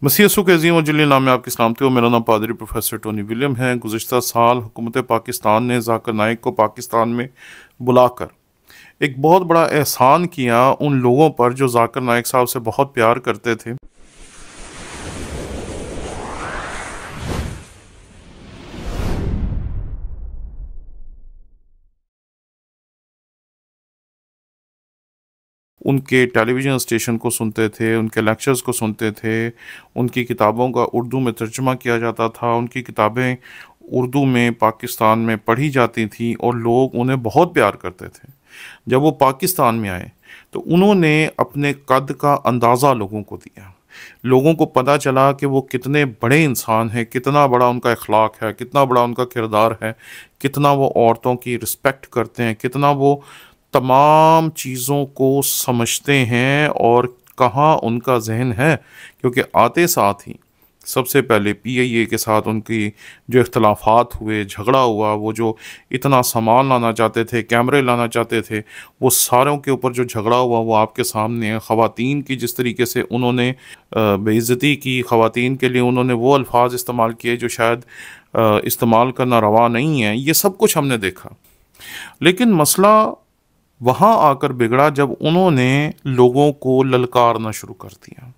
मसीह यसू के अज़ीम और जलील नाम में आपकी सलामती हो। मेरा नाम पादरी प्रोफेसर टोनी विलियम है। गुज़िश्ता साल हुकूमत पाकिस्तान ने ज़ाकिर नाइक को पाकिस्तान में बुलाकर एक बहुत बड़ा एहसान किया उन लोगों पर जो ज़ाकिर नाइक साहब से बहुत प्यार करते थे। उनके टेलीविज़न स्टेशन को सुनते थे, उनके लेक्चर्स को सुनते थे, उनकी किताबों का उर्दू में तर्जुमा किया जाता था, उनकी किताबें उर्दू में पाकिस्तान में पढ़ी जाती थी और लोग उन्हें बहुत प्यार करते थे। जब वो पाकिस्तान में आए तो उन्होंने अपने कद का अंदाज़ा लोगों को दिया। लोगों को पता चला कि वो कितने बड़े इंसान हैं, कितना बड़ा उनका अखलाक है, कितना बड़ा उनका किरदार है, कितना वो औरतों की रिस्पेक्ट करते हैं, कितना वो तमाम चीज़ों को समझते हैं और कहाँ उनका जहन है। क्योंकि आते साथ ही सबसे पहले PIA के साथ उनकी जो इख्तलाफात हुए, झगड़ा हुआ, वो जो इतना सामान लाना चाहते थे, कैमरे लाना चाहते थे, वो सारों के ऊपर जो झगड़ा हुआ वो आपके सामने है। ख़वातीन की जिस तरीके से उन्होंने बेइज्जती की, ख़वातीन के लिए उन्होंने वो अल्फाज इस्तेमाल किए जो शायद इस्तेमाल करना रवा नहीं है, ये सब कुछ हमने देखा। लेकिन मसला वहाँ आकर बिगड़ा जब उन्होंने लोगों को ललकारना शुरू कर दिया।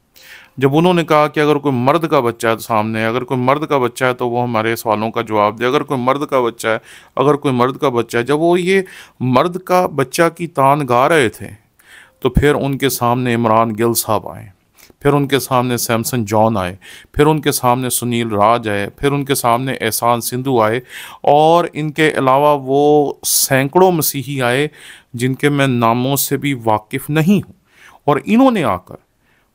जब उन्होंने कहा कि अगर कोई मर्द का बच्चा है सामने, अगर कोई मर्द का बच्चा है तो वो हमारे सवालों का जवाब दे, अगर कोई मर्द का बच्चा है, अगर कोई मर्द का बच्चा है। जब वो ये मर्द का बच्चा की तान गा रहे थे तो फिर उनके सामने इमरान गिल साहब आए, फिर उनके सामने सैमसन जॉन आए, फिर उनके सामने सुनील राज आए, फिर उनके सामने एहसान सिंधु आए और इनके अलावा वो सैकड़ों मसीही आए जिनके मैं नामों से भी वाकिफ़ नहीं हूँ। और इन्होंने आकर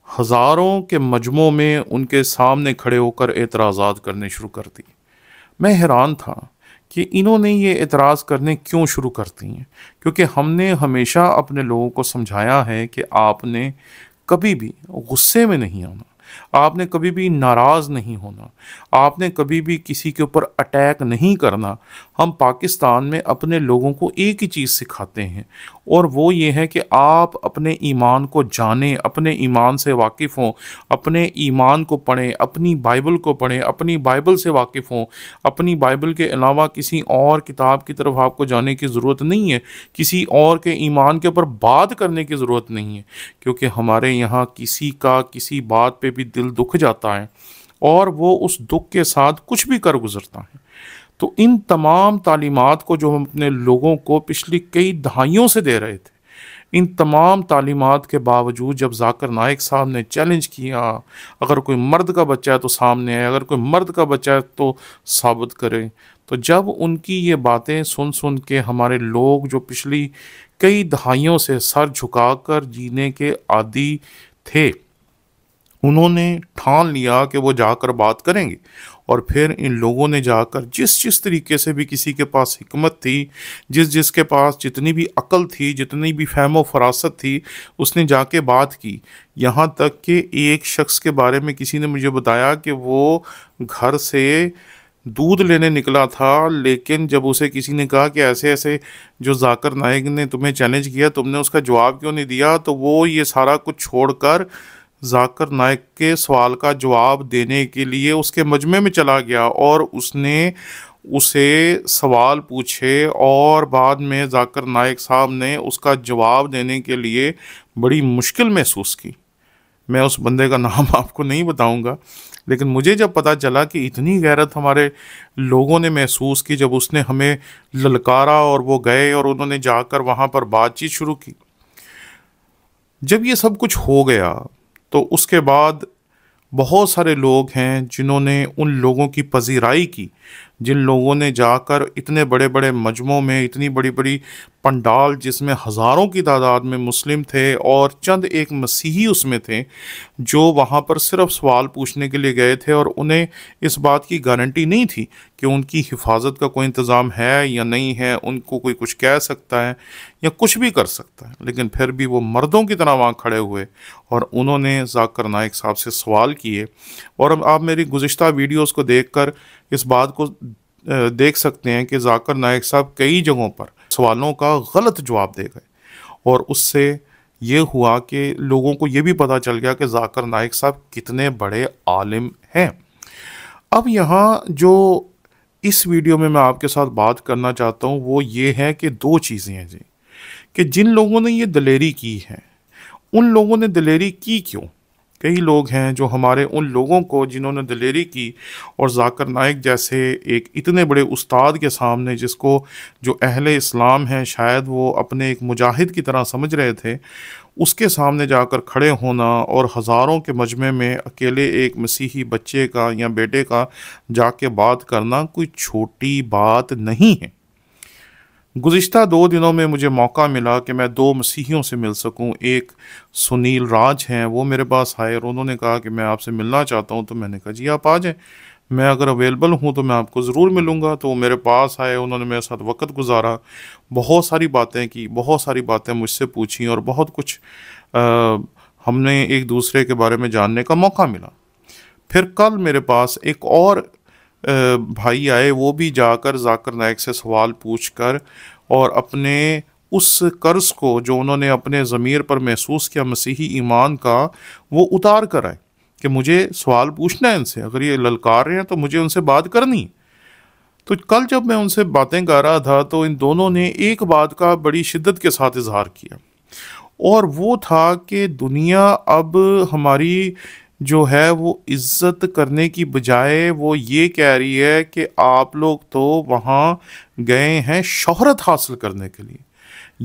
हज़ारों के मजमों में उनके सामने खड़े होकर एतराज़ात करने शुरू कर दी। मैं हैरान था कि इन्होंने ये एतराज़ करने क्यों शुरू कर दी हैं, क्योंकि हमने हमेशा अपने लोगों को समझाया है कि आपने कभी भी गुस्से में नहीं आना, आपने कभी भी नाराज़ नहीं होना, आपने कभी भी किसी के ऊपर अटैक नहीं करना। हम पाकिस्तान में अपने लोगों को एक ही चीज़ सिखाते हैं और वो ये है कि आप अपने ईमान को जानें, अपने ईमान से वाकिफ़ हों, अपने ईमान को पढ़ें, अपनी बाइबल को पढ़ें, अपनी बाइबल से वाकिफ़ हों। अपनी बाइबल के अलावा किसी और किताब की तरफ आपको जाने की ज़रूरत नहीं है, किसी और के ईमान के ऊपर बात करने की ज़रूरत नहीं है। क्योंकि हमारे यहाँ किसी का किसी बात पे भी दिल दुख जाता है और वो उस दुख के साथ कुछ भी कर गुजरता है। तो इन तमाम तालीमात को जो हम अपने लोगों को पिछली कई दहाइयों से दे रहे थे, इन तमाम तालीमात के बावजूद जब ज़ाकिर नाइक साहब ने चैलेंज किया, अगर कोई मर्द का बच्चा है तो सामने आए, अगर कोई मर्द का बच्चा है तो साबित करें। तो जब उनकी ये बातें सुन सुन के हमारे लोग जो पिछली कई दहाइयों से सर झुकाकर जीने के आदी थे, उन्होंने ठान लिया कि वो जाकर बात करेंगे। और फिर इन लोगों ने जाकर जिस तरीके से भी किसी के पास हिकमत थी, जिसके पास जितनी भी अक्ल थी, जितनी भी फहमो फरासत थी, उसने जाके बात की। यहाँ तक कि एक शख्स के बारे में किसी ने मुझे बताया कि वो घर से दूध लेने निकला था, लेकिन जब उसे किसी ने कहा कि ऐसे ऐसे जो ज़ाकिर नाइक ने तुम्हें चैलेंज किया, तुमने उसका जवाब क्यों नहीं दिया, तो वो ये सारा कुछ छोड़कर ज़ाकिर नाइक के सवाल का जवाब देने के लिए उसके मजमे में चला गया और उसने उसे सवाल पूछे और बाद में ज़ाकिर नाइक साहब ने उसका जवाब देने के लिए बड़ी मुश्किल महसूस की। मैं उस बंदे का नाम आपको नहीं बताऊंगा, लेकिन मुझे जब पता चला कि इतनी गैरत हमारे लोगों ने महसूस की जब उसने हमें ललकारा और वो गए और उन्होंने जाकर वहाँ पर बातचीत शुरू की। जब ये सब कुछ हो गया तो उसके बाद बहुत सारे लोग हैं जिन्होंने उन लोगों की पजीराई की, जिन लोगों ने जाकर इतने बड़े बड़े मजमों में, इतनी बड़ी बड़ी पंडाल जिसमें हज़ारों की तादाद में मुस्लिम थे और चंद एक मसीही उसमें थे, जो वहाँ पर सिर्फ सवाल पूछने के लिए गए थे और उन्हें इस बात की गारंटी नहीं थी कि उनकी हिफाजत का कोई इंतज़ाम है या नहीं है, उनको कोई कुछ कह सकता है या कुछ भी कर सकता है। लेकिन फिर भी वो मर्दों की तरह वहाँ खड़े हुए और उन्होंने ज़ाकिर नाइक साहब से सवाल किए। और आप मेरी गुज़िश्ता वीडियोज़ को देख कर इस बात को देख सकते हैं कि ज़ाकिर नाइक साहब कई जगहों पर सवालों का गलत जवाब दे गए और उससे ये हुआ कि लोगों को ये भी पता चल गया कि जाकिर नाइक साहब कितने बड़े आलिम हैं। अब यहाँ जो इस वीडियो में मैं आपके साथ बात करना चाहता हूँ वो ये है कि दो चीज़ें हैं जी, कि जिन लोगों ने ये दलेरी की है, उन लोगों ने दलेरी की क्यों। कई लोग हैं जो हमारे उन लोगों को जिन्होंने दलेरी की और जाकिर नाइक जैसे एक इतने बड़े उस्ताद के सामने, जिसको जो अहले इस्लाम हैं शायद वो अपने एक मुजाहिद की तरह समझ रहे थे, उसके सामने जाकर खड़े होना और हज़ारों के मजमे में अकेले एक मसीही बच्चे का या बेटे का जाके बात करना कोई छोटी बात नहीं है। गुज़िश्ता 2 दिनों में मुझे मौका मिला कि मैं 2 मसीहियों से मिल सकूं। एक सुनील राज हैं, वो मेरे पास आए और उन्होंने कहा कि मैं आपसे मिलना चाहता हूं। तो मैंने कहा जी आप आ जाएं, मैं अगर अवेलेबल हूं तो मैं आपको ज़रूर मिलूंगा। तो वो मेरे पास आए, उन्होंने मेरे साथ वक्त गुजारा, बहुत सारी बातें की, बहुत सारी बातें मुझसे पूछी और बहुत कुछ हमने एक दूसरे के बारे में जानने का मौका मिला। फिर कल मेरे पास एक और भाई आए, वो भी जाकर जाकिर नाइक से सवाल पूछकर और अपने उस कर्ज को जो उन्होंने अपने ज़मीर पर महसूस किया मसीही ईमान का, वो उतार कर आए कि मुझे सवाल पूछना है इनसे, अगर ये ललकार रहे हैं तो मुझे उनसे बात करनी है। तो कल जब मैं उनसे बातें कर रहा था तो इन दोनों ने एक बात का बड़ी शिद्दत के साथ इजहार किया, और वो था कि दुनिया अब हमारी जो है वो इज्जत करने की बजाय वो ये कह रही है कि आप लोग तो वहाँ गए हैं शोहरत हासिल करने के लिए।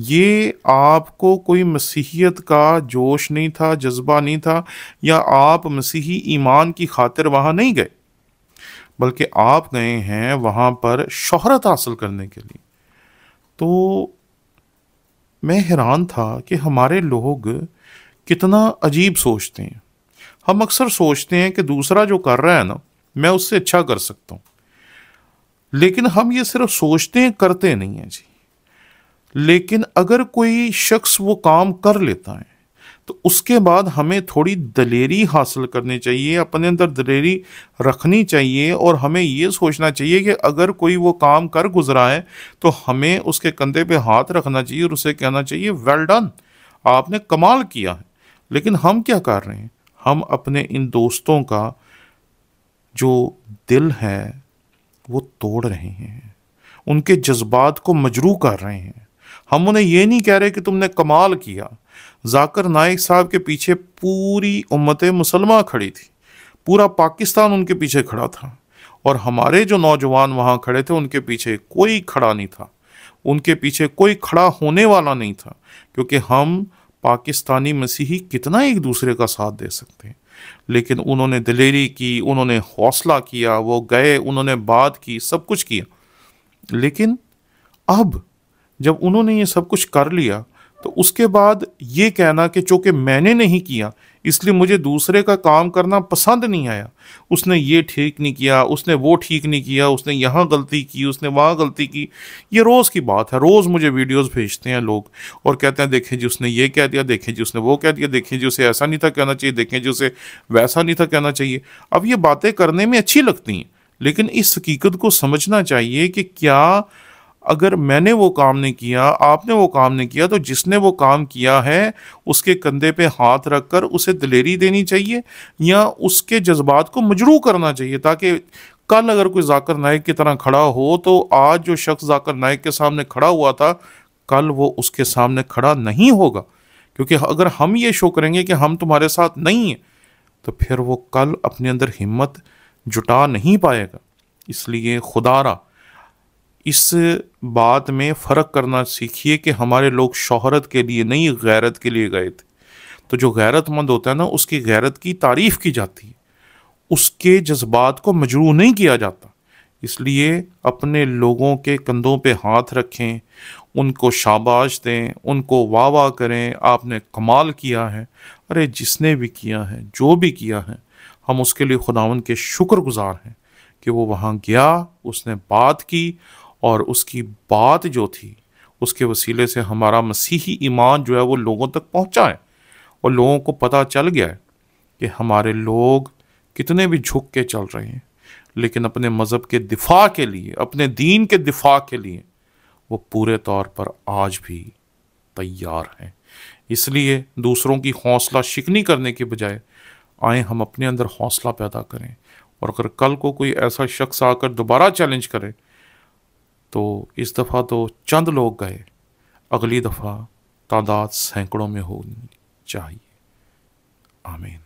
ये आपको कोई मसीहियत का जोश नहीं था, जज्बा नहीं था, या आप मसीही ईमान की खातिर वहाँ नहीं गए, बल्कि आप गए हैं वहाँ पर शोहरत हासिल करने के लिए। तो मैं हैरान था कि हमारे लोग कितना अजीब सोचते हैं। हम अक्सर सोचते हैं कि दूसरा जो कर रहा है ना, मैं उससे अच्छा कर सकता हूँ, लेकिन हम ये सिर्फ सोचते हैं, करते नहीं हैं जी। लेकिन अगर कोई शख्स वो काम कर लेता है तो उसके बाद हमें थोड़ी दलेरी हासिल करनी चाहिए, अपने अंदर दलेरी रखनी चाहिए, और हमें ये सोचना चाहिए कि अगर कोई वो काम कर गुजरा है तो हमें उसके कंधे पे हाथ रखना चाहिए और उसे कहना चाहिए वेल डन, आपने कमाल किया है। लेकिन हम क्या कर रहे हैं, हम अपने इन दोस्तों का जो दिल है वो तोड़ रहे हैं, उनके जज्बात को मजरू कर रहे हैं। हम उन्हें ये नहीं कह रहे कि तुमने कमाल किया। जाकिर नाइक साहब के पीछे पूरी उम्मत मुसलमान खड़ी थी, पूरा पाकिस्तान उनके पीछे खड़ा था, और हमारे जो नौजवान वहाँ खड़े थे उनके पीछे कोई खड़ा नहीं था, उनके पीछे कोई खड़ा होने वाला नहीं था, क्योंकि हम पाकिस्तानी मसीही कितना एक दूसरे का साथ दे सकते हैं। लेकिन उन्होंने दिलेरी की, उन्होंने हौसला किया, वो गए, उन्होंने बात की, सब कुछ किया। लेकिन अब जब उन्होंने ये सब कुछ कर लिया तो उसके बाद ये कहना कि चूंकि मैंने नहीं किया इसलिए मुझे दूसरे का काम करना पसंद नहीं आया, उसने ये ठीक नहीं किया, उसने वो ठीक नहीं किया, उसने यहाँ गलती की, उसने वहाँ गलती की। ये रोज़ की बात है, रोज़ मुझे वीडियोस भेजते हैं लोग और कहते हैं देखें जी उसने ये कह दिया, देखें जी उसने वो कह दिया, देखें जी उसे ऐसा नहीं था कहना चाहिए, देखें जी उसे वैसा नहीं था कहना चाहिए। अब ये बातें करने में अच्छी लगती हैं, लेकिन इस हकीकत को समझना चाहिए कि क्या अगर मैंने वो काम नहीं किया, आपने वो काम नहीं किया, तो जिसने वो काम किया है उसके कंधे पे हाथ रखकर उसे दिलेरी देनी चाहिए या उसके जज्बात को मजरू करना चाहिए, ताकि कल अगर कोई जाकिर नाइक की तरह खड़ा हो तो आज जो शख्स जाकिर नाइक के सामने खड़ा हुआ था कल वो उसके सामने खड़ा नहीं होगा। क्योंकि अगर हम ये शो करेंगे कि हम तुम्हारे साथ नहीं हैं तो फिर वो कल अपने अंदर हिम्मत जुटा नहीं पाएगा। इसलिए खुदारा इस बात में फ़र्क करना सीखिए कि हमारे लोग शोहरत के लिए नहीं, गैरत के लिए गए थे। तो जो गैरतमंद होता है ना, उसकी गैरत की तारीफ़ की जाती है, उसके जज्बात को मजरू नहीं किया जाता। इसलिए अपने लोगों के कंधों पे हाथ रखें, उनको शाबाश दें, उनको वाह वाह करें, आपने कमाल किया है। अरे जिसने भी किया है, जो भी किया है, हम उसके लिए खुदावंद के शुक्रगुजार हैं कि वो वहाँ गया, उसने बात की, और उसकी बात जो थी उसके वसीले से हमारा मसीही ईमान जो है वो लोगों तक पहुँचा है, और लोगों को पता चल गया है कि हमारे लोग कितने भी झुक के चल रहे हैं, लेकिन अपने मज़हब के दिफा के लिए, अपने दीन के दिफा के लिए वो पूरे तौर पर आज भी तैयार हैं। इसलिए दूसरों की हौसला शिकनी करने के बजाय आए हम अपने अंदर हौसला पैदा करें, और अगर कल को कोई ऐसा शख्स आकर दोबारा चैलेंज करे तो इस दफ़ा तो चंद लोग गए, अगली दफ़ा तादाद सैकड़ों में होनी चाहिए। आमीन।